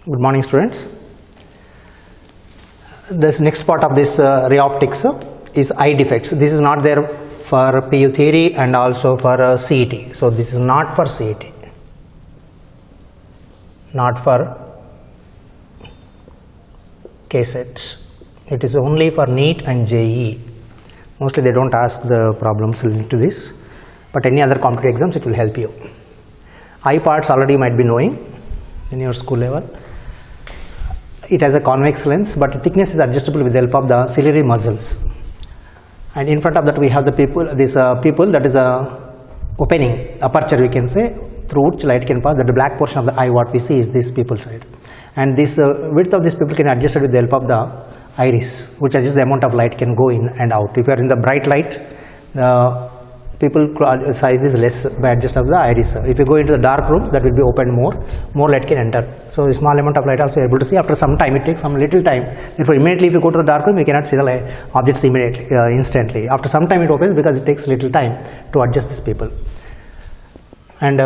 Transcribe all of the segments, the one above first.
Good morning, students. This next part of this ray optics is eye defects. This is not there for PU theory and also for CET. So this is not for CET, not for KSET. It is only for NEET and JEE. Mostly they don't ask the problems related to this, but any other competitive exams it will help you. Eye parts already you might be knowing in your school level. It has a convex lens, but the thickness is adjustable with the help of the ciliary muscles. And in front of that we have the pupil, pupil, that is a opening, aperture we can say, through which light can pass. That the black portion of the eye what we see is this pupil side. And this width of this pupil can adjust with the help of the iris, which adjusts the amount of light can go in and out. If you are in the bright light, the pupil size is less by adjust of the iris. If you go into the dark room, that will be opened more light can enter. So a small amount of light also able to see. After some time, it takes some little time. Therefore, immediately if you go to the dark room, you cannot see the objects immediately, instantly. After some time it opens because it takes little time to adjust this pupil. And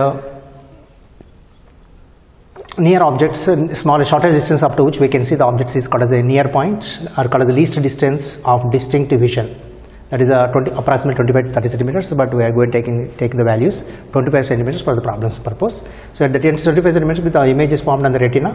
near objects, shortest distance up to which we can see the objects is called as a near point, or called as the least distance of distinct vision. That is approximately 25 to 30 centimeters, but we are going to take the values 25 centimeters for the problem's purpose. So at the 25 centimeters, with the image is formed on the retina,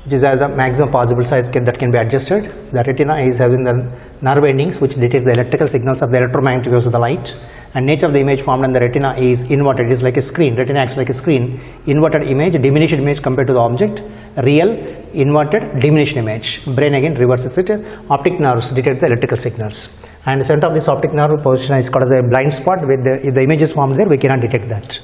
which is the maximum possible size that can be adjusted. The retina is having the nerve endings which detect the electrical signals of the electromagnetic waves of the light. And nature of the image formed on the retina is inverted. It is like a screen. Retina acts like a screen. Inverted image, diminished image compared to the object. Real, inverted, diminished image. Brain again reverses it. Optic nerves detect the electrical signals. And the center of this optic nerve position is called as a blind spot. If the image is formed there, we cannot detect that.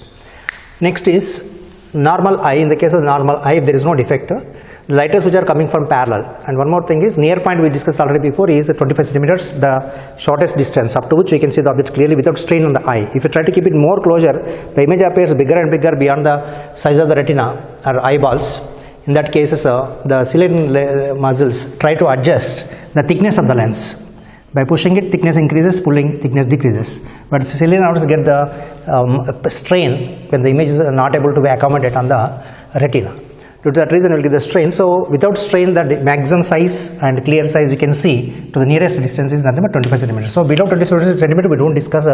Next is normal eye. In the case of normal eye, if there is no defect, the light rays which are coming from parallel. And one more thing is, near point we discussed already before is 25 centimeters, the shortest distance up to which we can see the object clearly without strain on the eye. If you try to keep it more closer, the image appears bigger and bigger beyond the size of the retina or eyeballs. In that case, the ciliary muscles try to adjust the thickness of the lens. By pushing it, thickness increases, pulling, thickness decreases. But ciliary nerves get the strain when the image is not able to be accommodated on the retina. Due to that reason, we will get the strain. So without strain, the maximum size and clear size you can see to the nearest distance is nothing but 25 centimeters. So below 25 centimeters, we don't discuss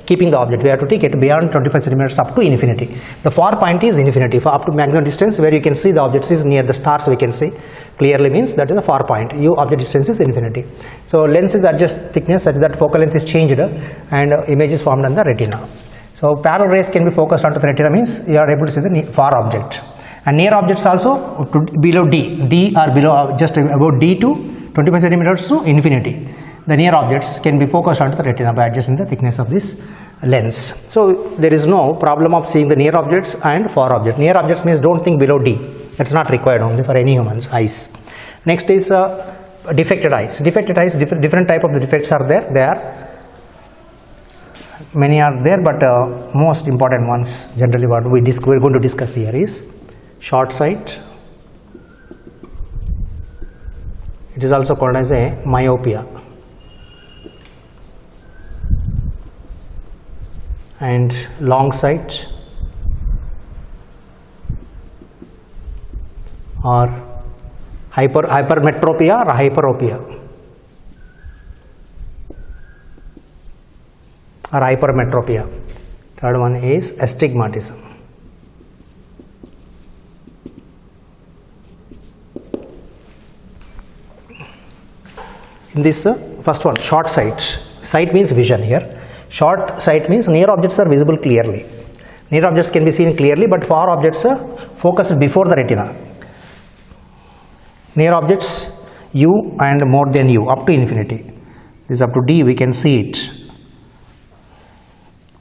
keeping the object. We have to take it beyond 25 centimeters up to infinity. The far point is infinity. For up to maximum distance, where you can see the object is near the stars, we can see clearly means that is the far point. Object distance is infinity. So lenses adjust thickness such that focal length is changed and image is formed on the retina. So parallel rays can be focused onto the retina means you are able to see the far object. And near objects also below D or below just about D to 25 centimeters to infinity. The near objects can be focused onto the retina by adjusting the thickness of this lens. So there is no problem of seeing the near objects and far objects. Near objects means don't think below D. That's not required only for any human's eyes. Next is defected eyes. Defected eyes, different type of the defects are there. Many are there, but most important ones generally what we're going to discuss here is short sight. It is also called as a myopia. And long sight or hypermetropia or hyperopia or hypermetropia. Third one is astigmatism. In this first one, short sight. Sight means vision here. Short sight means near objects are visible clearly. Near objects can be seen clearly, but far objects are focused before the retina. Near objects, U and more than U, up to infinity. This is up to D, we can see it.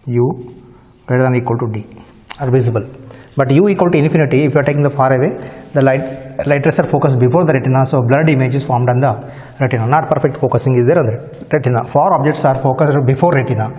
U greater than or equal to D are visible. But U equal to infinity, if you are taking the far away, the light rays are focused before the retina, so blurred image is formed on the retina. Not perfect focusing is there on the retina. Far objects are focused before retina.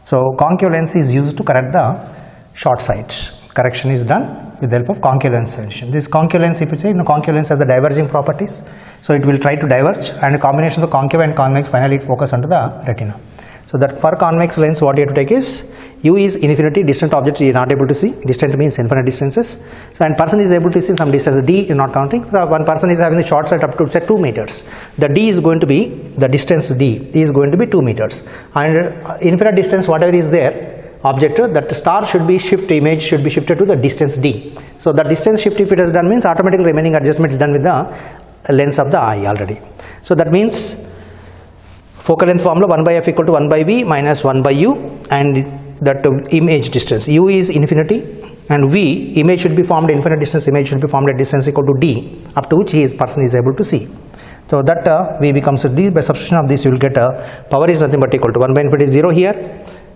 So concave lens is used to correct the short sight. Correction is done with the help of concave lens solution. This concave lens, if you say, concave lens has the diverging properties, so it will try to diverge, and a combination of the concave and convex finally it focus onto the retina. So that for convex lens, what you have to take is U is infinity, distant objects you are not able to see. Distant means infinite distances. So, and person is able to see some distance. D you are not counting. So, one person is having the short sight up to say 2 meters. The D is going to be, the distance D is going to be 2 meters. And infinite distance whatever is there, object, that star should be image should be shifted to the distance D. So, the distance shift if it is done means automatically remaining adjustment is done with the length of the eye already. So, that means focal length formula 1 by f equal to 1 by v minus 1 by u, and that image distance u is infinity and v image should be formed infinite distance, image should be formed at distance equal to d up to which person is able to see. So, that v becomes d. By substitution of this you will get power is nothing but equal to 1 by infinity is 0 here,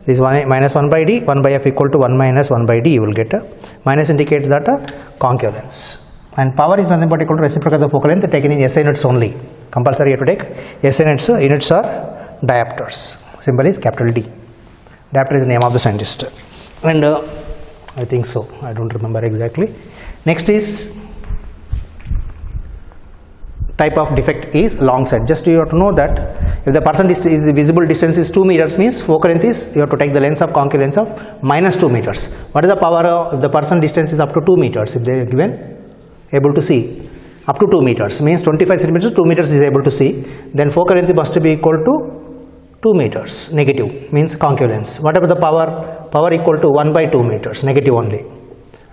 this is 1 minus 1 by d, 1 by f equal to 1 minus 1 by d, you will get minus indicates that concave lens, and power is nothing but equal to reciprocal of the focal length taken in SI units only. Compulsory you have to take SI units. Units are diopters, symbol is capital D. Diopter is the name of the scientist, and I think so, I don't remember exactly. Next is type of defect is long sight. Just you have to know that if the person is visible distance is 2 meters means focal length is, you have to take the length of concave lens of minus 2 meters. What is the power of if the person distance is up to 2 meters, if they are given able to see up to 2 meters means 25 centimeters, 2 meters is able to see, then focal length must be equal to 2 meters, negative means concave lens. Whatever the power equal to 1 by 2 meters, negative only.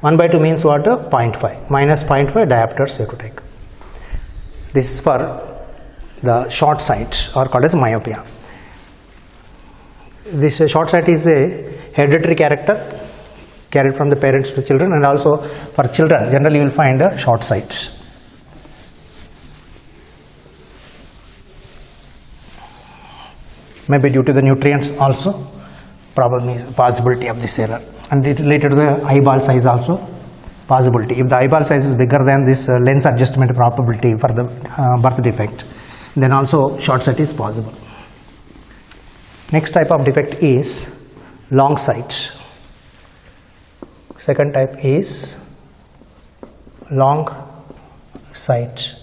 1 by 2 means what? 0.5 minus 0.5 diopters you have to take. This is for the short sight or called as myopia. This short sight is a hereditary character carried from the parents to children, and also for children generally you will find a short sight. Maybe due to the nutrients also, possibility of this error, and it related to the eyeball size also possibility. If the eyeball size is bigger than this lens adjustment probability for the birth defect, then also short sight is possible. Next type of defect is long sight. Second type is long sight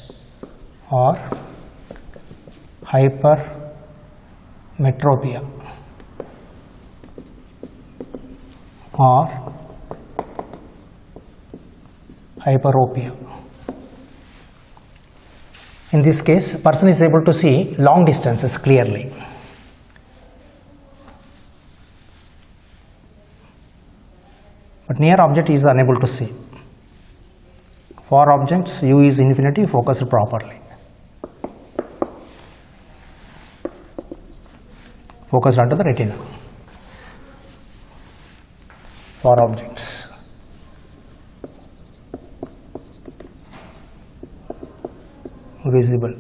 or hypermetropia or hyperopia. In this case, person is able to see long distances clearly. But near object is unable to see. For objects, U is infinity, focused properly. Focused onto the retina. For objects. Visible.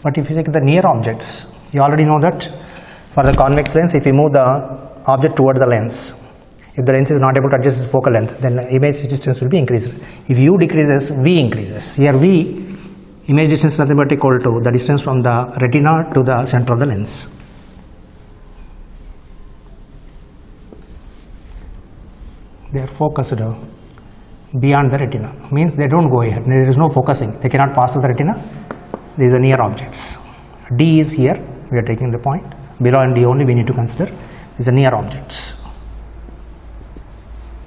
But if you take the near objects, you already know that for the convex lens, if you move the object toward the lens, if the lens is not able to adjust its focal length, then the image distance will be increased. If U decreases, V increases. Here V, image distance is nothing but equal to the distance from the retina to the center of the lens. They are focused beyond the retina, means they don't go ahead, there is no focusing, they cannot pass through the retina. These are near objects. D is here, we are taking the point, below and D only we need to consider. These are near objects.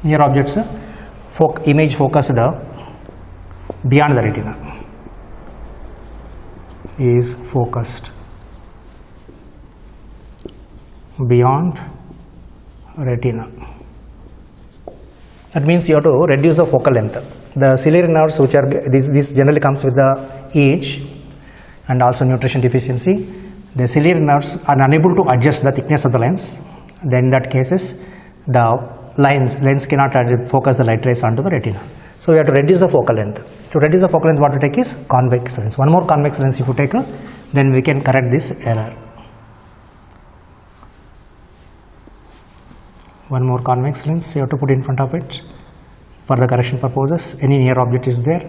Near objects, image focused beyond the retina, is focused beyond retina. That means you have to reduce the focal length. The ciliary nerves, which are this generally comes with the age and also nutrition deficiency. The ciliary nerves are unable to adjust the thickness of the lens. Then in that cases, the lens cannot focus the light rays onto the retina. So we have to reduce the focal length. To reduce the focal length, what to take is convex lens. One more convex lens if you take, then we can correct this error. One more convex lens you have to put in front of it for the correction purposes. Any near object is there,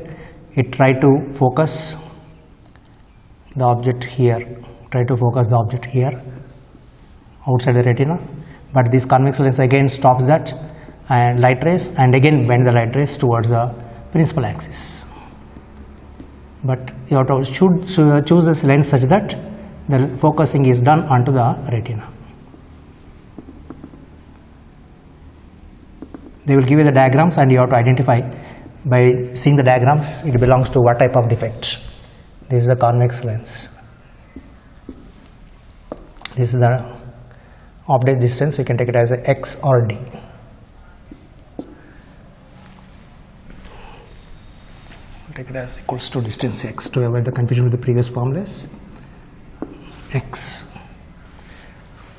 it try to focus the object here, try to focus the object here outside the retina, but this convex lens again stops that and light rays and again bend the light rays towards the principal axis. But you have to choose this lens such that the focusing is done onto the retina. They will give you the diagrams and you have to identify by seeing the diagrams it belongs to what type of defect. This is a convex lens. This is the object distance, you can take it as a x or d. Take it as equals to distance x to avoid the confusion with the previous formulas. X.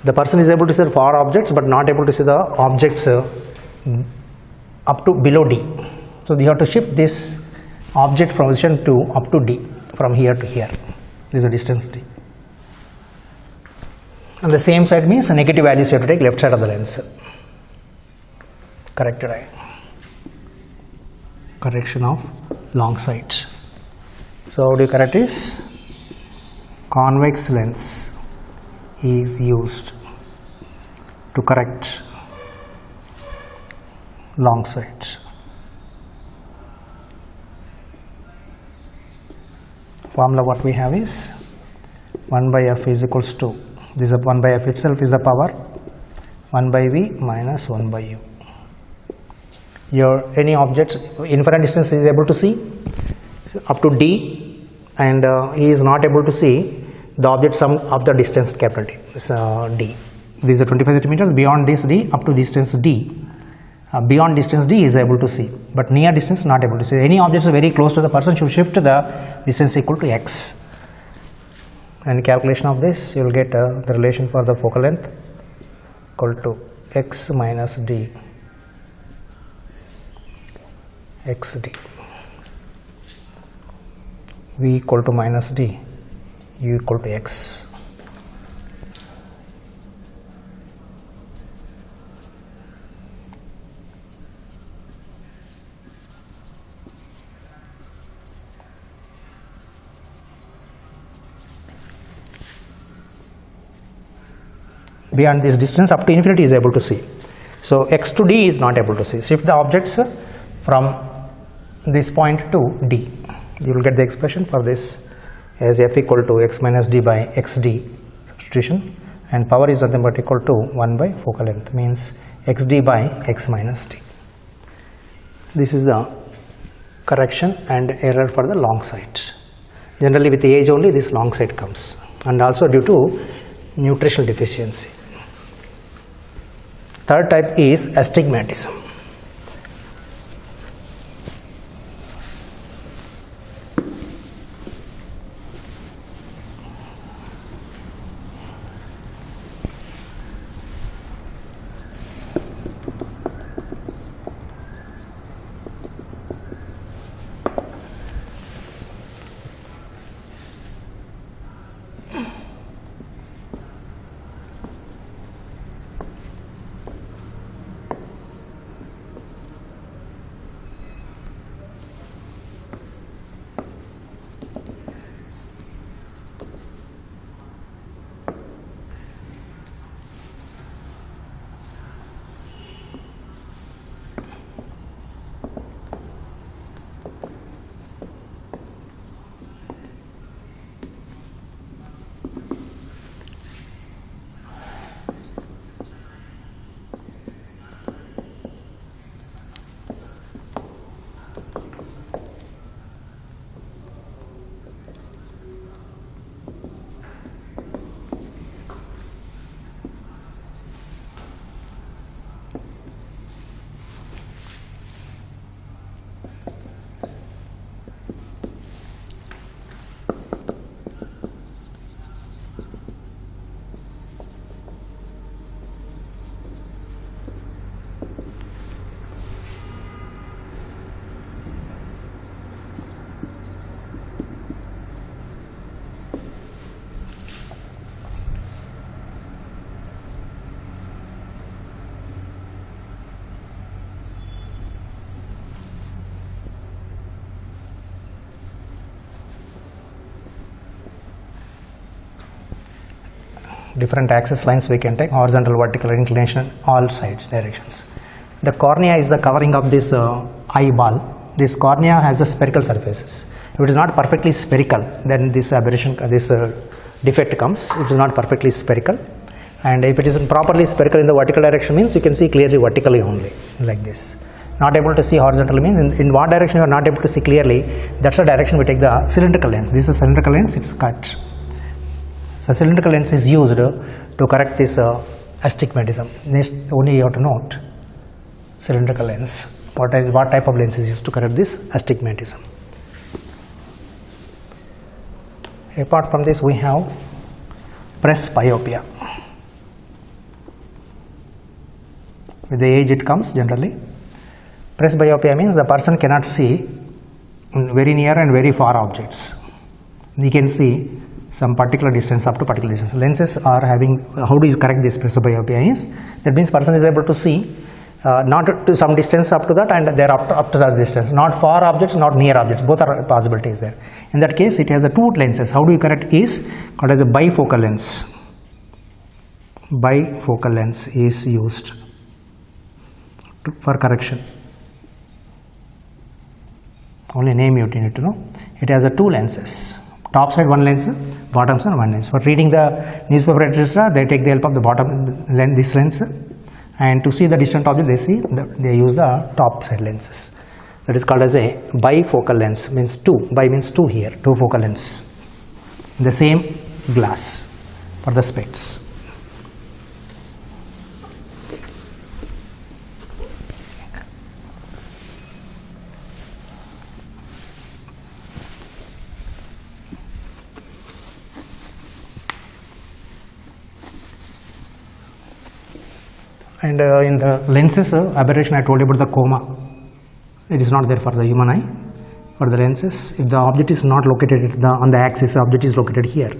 The person is able to see 4 objects but not able to see the objects up to below d. So you have to shift this object from position 2 up to d, from here to here. This is the distance d. And the same side means negative values you have to take left side of the lens. Corrected eye. Correction of long sight. So how do you correct this? Convex lens is used to correct long sight. Formula what we have is 1 by f is equals to, this is 1 by f itself is the power 1 by v minus 1 by u. Your any object infinite distance is able to see up to d, and he is not able to see the object sum of the distance capital D. This d. This is 25 centimeters. Beyond this d up to distance d. Beyond distance d is able to see, but near distance not able to see. Any objects very close to the person should shift the distance equal to x. And calculation of this, you will get the relation for the focal length equal to x minus d. xd. v equal to minus d, u equal to x. Beyond this distance up to infinity is able to see. So x to d is not able to see. Shift the objects from this point to d. You will get the expression for this as f equal to x minus d by xd substitution, and power is nothing but equal to 1 by focal length, means xd by x minus d. This is the correction and error for the long sight. Generally with age only this long sight comes, and also due to nutritional deficiency. Third type is astigmatism. Different axis lines we can take, horizontal, vertical, inclination, all sides, directions. The cornea is the covering of this eyeball. This cornea has a spherical surfaces. If it is not perfectly spherical, then this aberration, this defect comes. It is not perfectly spherical. And if it is properly spherical in the vertical direction means you can see clearly vertically only, like this. Not able to see horizontally means in what direction you are not able to see clearly, that's the direction we take the cylindrical lens. This is a cylindrical lens, it's cut. So cylindrical lens is used to correct this astigmatism. Next, only you have to note cylindrical lens. What type of lens is used to correct this astigmatism. Apart from this, we have presbyopia. With the age it comes generally. Presbyopia means the person cannot see very near and very far objects. He can see some particular distance up to particular distance. Lenses are having, how do you correct this presbyopia is, that means person is able to see not to some distance up to that and thereafter up to that distance. Not far objects, not near objects, both are possibilities there. In that case it has a two lenses. How do you correct is called as a bifocal lens. Bifocal lens is used for correction. Only name you need to know. It has a two lenses. Top side one lens, bottom side one lens. For reading the newspaper etc., they take the help of the bottom lens, this lens, and to see the distant object they use the top side lenses. That is called as a bifocal lens. Means two. Bi means two here. Two focal lens. The same glass for the specs. And in the lenses aberration, I told you about the coma. It is not there for the human eye. For the lenses, if the object is not located on the axis, the object is located here,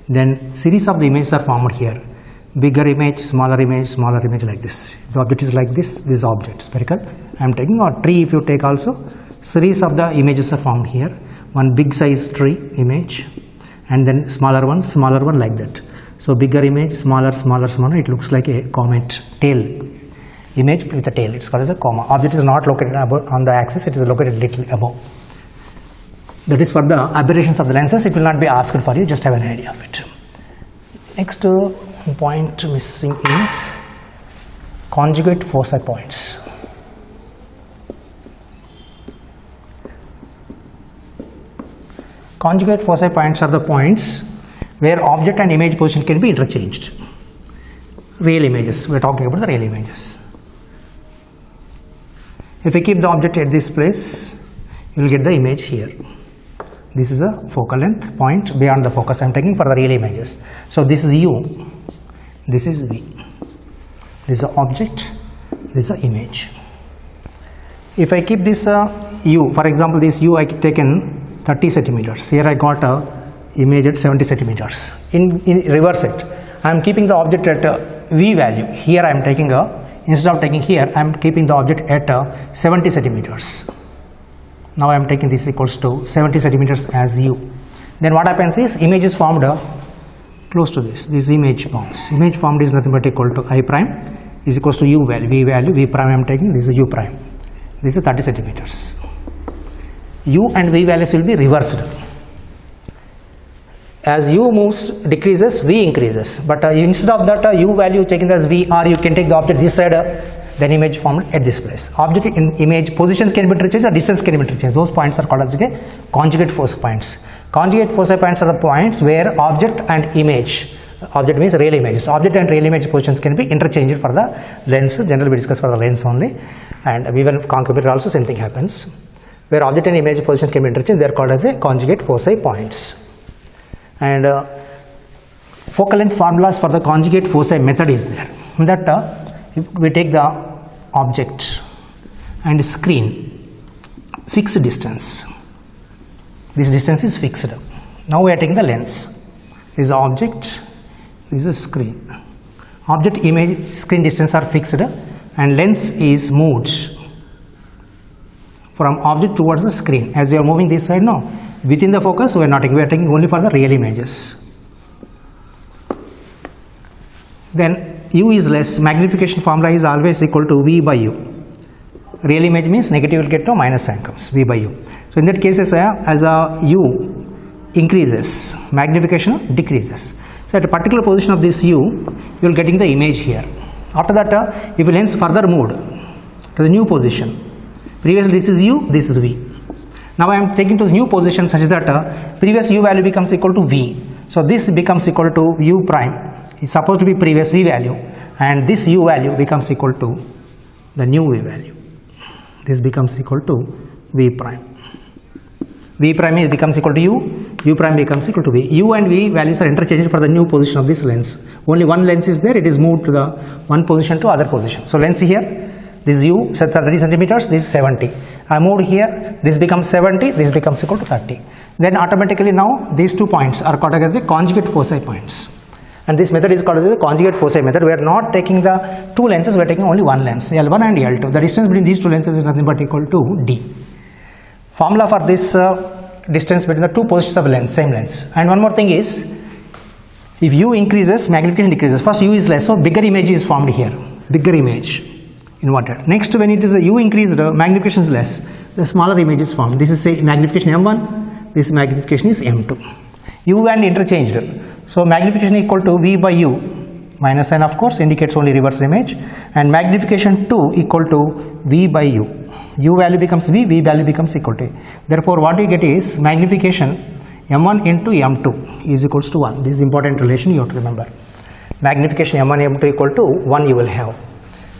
then series of the images are formed here. Bigger image, smaller image, like this. If the object is like this object, spherical. I am taking, or tree if you take also, series of the images are formed here. One big size tree image and then smaller one like that. So bigger image, smaller, it looks like a comet tail image with a tail. It's called as a coma. Object is not located above on the axis, it is located little above. That is for the aberrations of the lenses. It will not be asked for you, just have an idea of it. Next point missing is conjugate foci points. Conjugate foci points are the points where object and image position can be interchanged. Real images, we are talking about the real images. If we keep the object at this place, you will get the image here. This is a focal length point beyond the focus I am taking for the real images. So this is U, this is V. This is the object, this is the image. If I keep this U, for example this U I taken 30 centimeters. Here I got a image at 70 centimeters. In reverse it, I am keeping the object at V value. Here I am taking instead of taking here, I am keeping the object at 70 centimeters. Now I am taking this equals to 70 centimeters as U. Then what happens is image is formed close to this. This image forms. Image formed is nothing but equal to I prime is equals to U value. V value, V prime I am taking, this is U prime. This is 30 centimeters. U and V values will be reversed. As U moves, decreases, V increases. But instead of that U value taken as V, or you can take the object this side, then image formed at this place. Object in image positions can be interchanged or distance can be interchanged. Those points are called as conjugate foci points. Conjugate foci points are the points where object and image, object means real images, object and real image positions can be interchanged for the lens. Generally we discuss for the lens only, and even concubator also same thing happens. Where object and image positions can be interchanged, they are called as a conjugate foci points. And focal length formulas for the conjugate foci method is there. That if we take the object and screen, fixed distance. This distance is fixed. Now we are taking the lens. This is object, this is a screen. Object, image, screen distance are fixed, and lens is moved from object towards the screen. As you are moving this side now, within the focus we are not taking, we are taking only for the real images. Then U is less, magnification formula is always equal to V by U. Real image means negative will get to minus sign comes, V by U. So in that case as a U increases, magnification decreases. So So at a particular position of this u, you will getting the image here. After that, if the lens further moved to the new position, previously this is u, this is v. Now I am taking to the new position such that previous u value becomes equal to v. So this becomes equal to u prime. It's supposed to be previous v value, and this u value becomes equal to the new v value. This becomes equal to v prime. V prime becomes equal to u prime becomes equal to v. U and v values are interchanged for the new position of this lens. Only one lens is there, it is moved to the one position to other position. So lens here, this u, 30 centimeters, this is 70. I moved here, this becomes 70, this becomes equal to 30. Then automatically now these 2 points are called as the conjugate foci points. And this method is called as the conjugate foci method. We are not taking the 2 lenses, we are taking only one lens, L1 and L2. The distance between these 2 lenses is nothing but equal to d. Formula for this distance between the 2 positions of lens, same lens. And one more thing is, if u increases, magnification decreases. First u is less, so bigger image is formed here, bigger image inverted. Next, when it is u increased, magnification is less, the smaller image is formed. This is say magnification m1, this magnification is m2. U and interchanged, so magnification equal to v by u, minus sign of course indicates only reverse image, and magnification 2 equal to v by u. U value becomes v, v value becomes equal to a. Therefore what we get is magnification m1 into m2 is equals to 1. This is important relation you have to remember. Magnification m1 m2 equal to 1 you will have.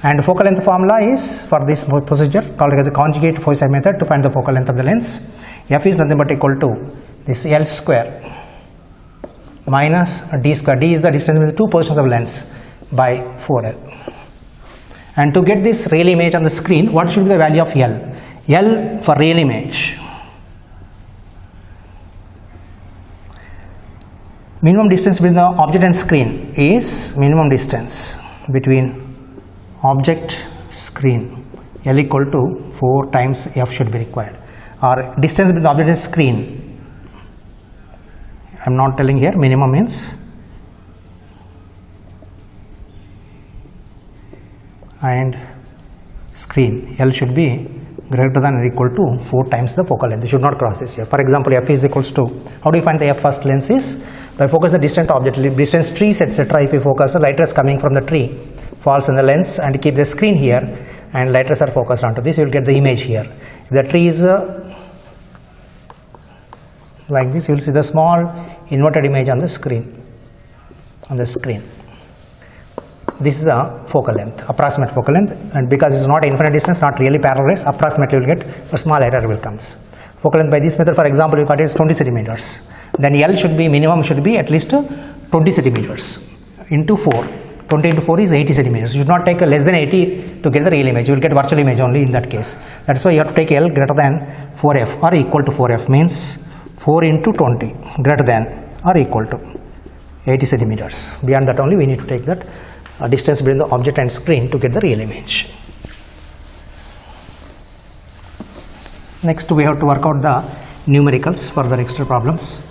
And focal length formula is for this procedure called as a conjugate foci method to find the focal length of the lens. F is nothing but equal to this L square minus d square. D is the distance between the 2 positions of lens by 4L. And to get this real image on the screen, what should be the value of L? L for real image, minimum distance between the object and screen is minimum distance between object screen, L equal to 4 times F should be required, or distance between the object and screen. I am not telling here, minimum means, and screen, L should be greater than or equal to 4 times the focal length. You should not cross this here. For example, F is equals to, how do you find the F first lens is? By focus the distant object, distance trees etc. If you focus, the light rays coming from the tree falls in the lens and keep the screen here, and light rays are focused onto this, you will get the image here. If the tree is like this, you will see the small inverted image on the screen. This is the focal length, approximate focal length, and because it is not infinite distance, not really parallel rays, approximately you will get a small error will comes. Focal length by this method, for example, you got is 20 centimeters. Then L should be, minimum should be at least 20 centimeters into 4. 20 into 4 is 80 centimeters. You should not take a less than 80 to get the real image. You will get virtual image only in that case. That is why you have to take L greater than 4F or equal to 4F, means 4 into 20 greater than or equal to 80 centimeters. Beyond that only we need to take that distance between the object and screen to get the real image. Next we have to work out the numericals for the extra problems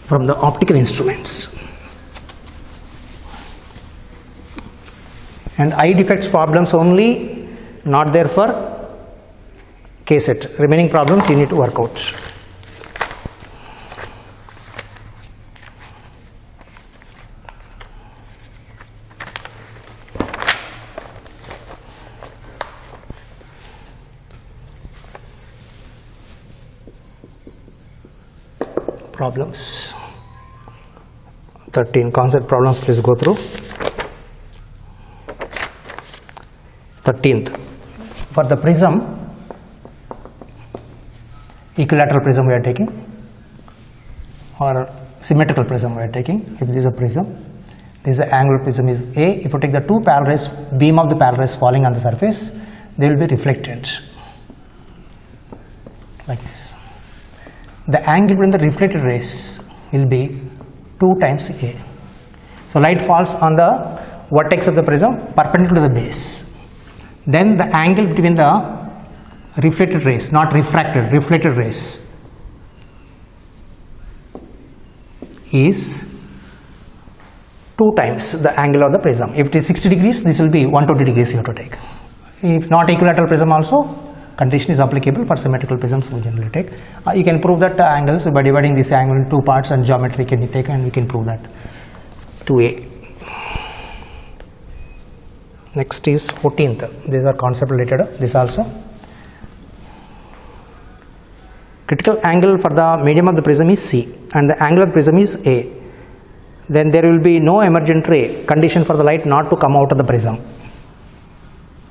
from the optical instruments. And eye defects problems only, not there for KSET. Remaining problems you need to work out. Problems 13 concept problems, please go through. 13th, for the prism, equilateral prism we are taking, or symmetrical prism we are taking. If this is a prism, this is the angular prism is A. If you take the 2 parallel rays, beam of the parallel rays falling on the surface, they will be reflected like this. The angle between the reflected rays will be 2 times A. So light falls on the vertex of the prism perpendicular to the base. Then the angle between the reflected rays, not refracted, reflected rays is 2 times the angle of the prism. If it is 60 degrees, this will be 120 degrees you have to take. If not equilateral prism also, condition is applicable for symmetrical prisms we generally take. You can prove that angles by dividing this angle in 2 parts, and geometry can be taken and we can prove that. 2a. Next is 14th. These are concept related. This also. Critical angle for the medium of the prism is C and the angle of the prism is A. Then there will be no emergent ray condition for the light not to come out of the prism.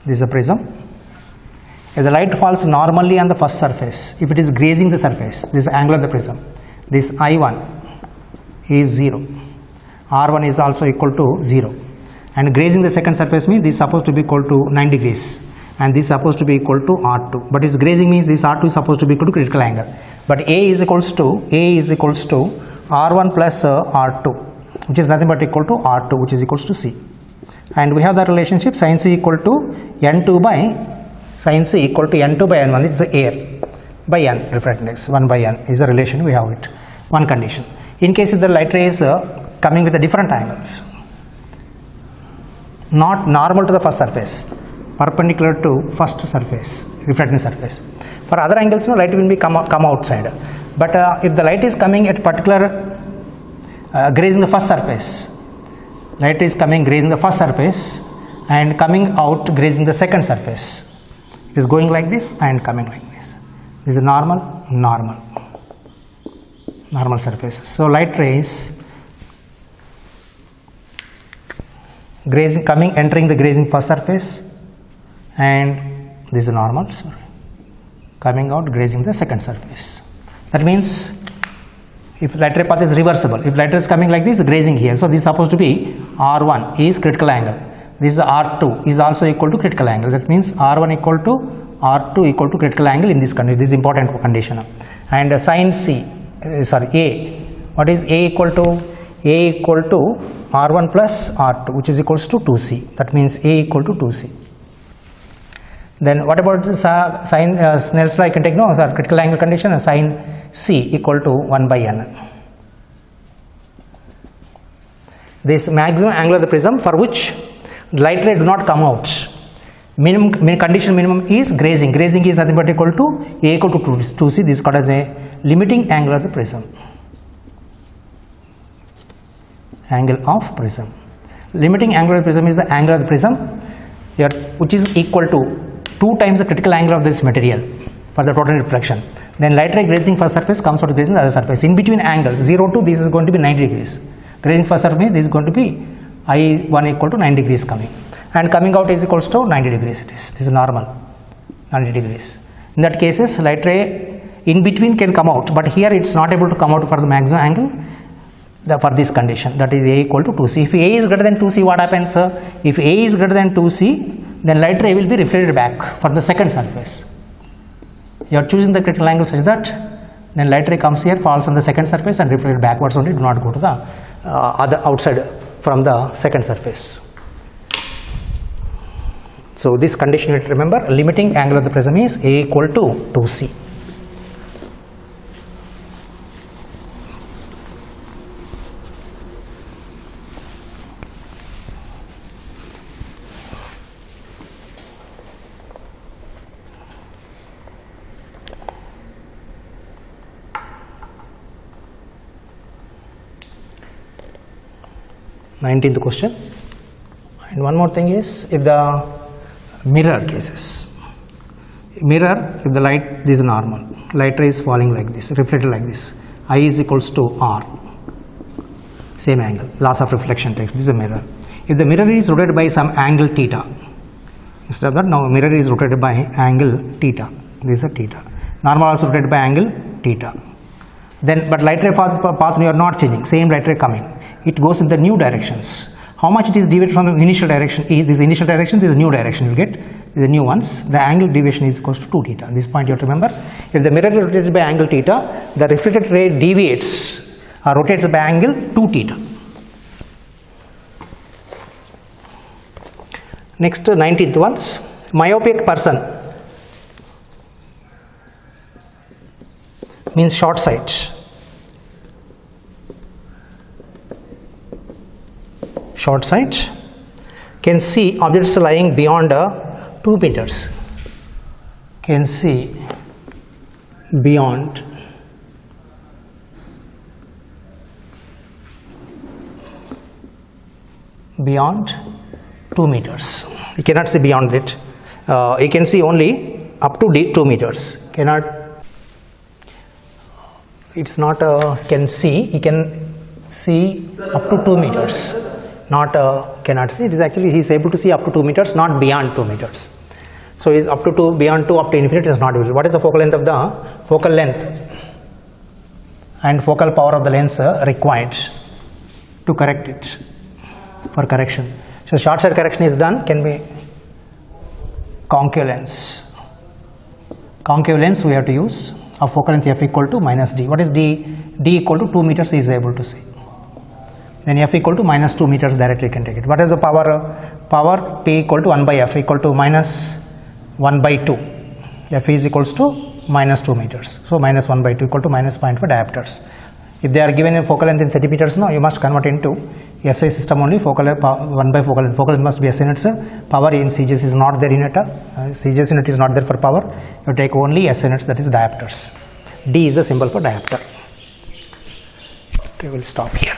This is a prism. If the light falls normally on the first surface, if it is grazing the surface, this is the angle of the prism. This I1 is 0. R1 is also equal to 0. And grazing the second surface means this is supposed to be equal to 9 degrees. And this is supposed to be equal to R2. But its grazing means this R2 is supposed to be equal to critical angle. But A is equals to R1 plus R2, which is nothing but equal to R2, which is equals to C. And we have the relationship sin C equal to N2 by N1. It's the air by N, refractive index 1 by N is the relation we have it. One condition. In case if the light ray is coming with the different angles, not normal to the first surface, perpendicular to first surface, reflecting surface. For other angles, no light will be come outside. But if the light is coming at particular grazing the first surface, light is coming grazing the first surface and coming out grazing the second surface. It is going like this and coming like this. This is normal surfaces. So light rays grazing entering the grazing first surface, and this is normal, coming out grazing the second surface. That means if light ray path is reversible, if light ray is coming like this, grazing here, so this is supposed to be R1 is critical angle, this is R2 is also equal to critical angle. That means R1 equal to R2 equal to critical angle in this condition. This is important condition. And sin C, A, what is A equal to? A equal to R1 plus R2, which is equals to 2C. That means A equal to 2C. Then what about the sin Snell's law? I can take no critical angle condition, sin C equal to 1 by N. This maximum angle of the prism for which light ray do not come out. Condition minimum is grazing. Grazing is nothing but equal to A equal to 2C. This is called as a limiting angle of the prism. Angle of prism. Limiting angle of the prism is the angle of the prism here, which is equal to 2 times the critical angle of this material for the total reflection. Then light ray grazing first surface comes out grazing the other surface. In between angles 0 to this is going to be 90 degrees. Grazing first surface means this is going to be I1 equal to 9 degrees coming, and coming out is equals to 90 degrees. This is normal 90 degrees. In that cases light ray in between can come out, but here it's not able to come out for the maximum angle for this condition, that is A equal to 2C. If A is greater than 2C, what happens? If A is greater than 2C, then light ray will be reflected back for the second surface. You are choosing the critical angle such that then light ray comes here, falls on the second surface and reflected backwards only, do not go to the other outside from the second surface. So this condition you have to remember, limiting angle of the prism is A equal to 2C. Nineteenth question. And one more thing is, if the mirror cases, mirror, if the light, this is normal, light ray is falling like this, reflected like this, I is equals to R, same angle, loss of reflection takes, this is a mirror. If the mirror is rotated by some angle theta, instead of that now mirror is rotated by angle theta, this is a theta, normal also rotated by angle theta. Then but light ray path you are not changing, same light ray coming, it goes in the new directions. How much it is deviated from the initial direction? This initial direction, this is new direction you get, the new ones, the angle deviation is equals to 2 theta. This point you have to remember. If the mirror is rotated by angle theta, the reflected ray deviates or rotates by angle 2 theta. Next 19th ones, myopic person means short sight. Short sight can see objects lying beyond 2 meters, can see beyond 2 beyond 2 meters. You cannot see beyond it. You can see only up to 2 meters. Cannot. It's not can see. You can see up to 2 meters. Not cannot see. It is actually he is able to see up to 2 meters, not beyond 2 meters. So is up to 2, beyond 2, up to infinity is not visible. What is the focal length of the focal length and focal power of the lens required to correct it for correction? So short side correction is done, can be concave lens. Concave lens we have to use of focal length f equal to minus d. What is d? D equal to 2 meters is able to see. Then f equal to minus 2 meters directly can take it. What is the power? Power P equal to 1 by f equal to minus 1 by 2. F is equals to minus 2 meters. So minus 1 by 2 equal to minus 0.5 diopters. If they are given a focal length in centimeters, no, you must convert into SI system only. Focal 1 by focal length. Focal length must be SI units. Power in CGS is not there unit. CGS unit is not there for power. You take only SI units, that is diopters. D is the symbol for diopter. Okay, we'll stop here.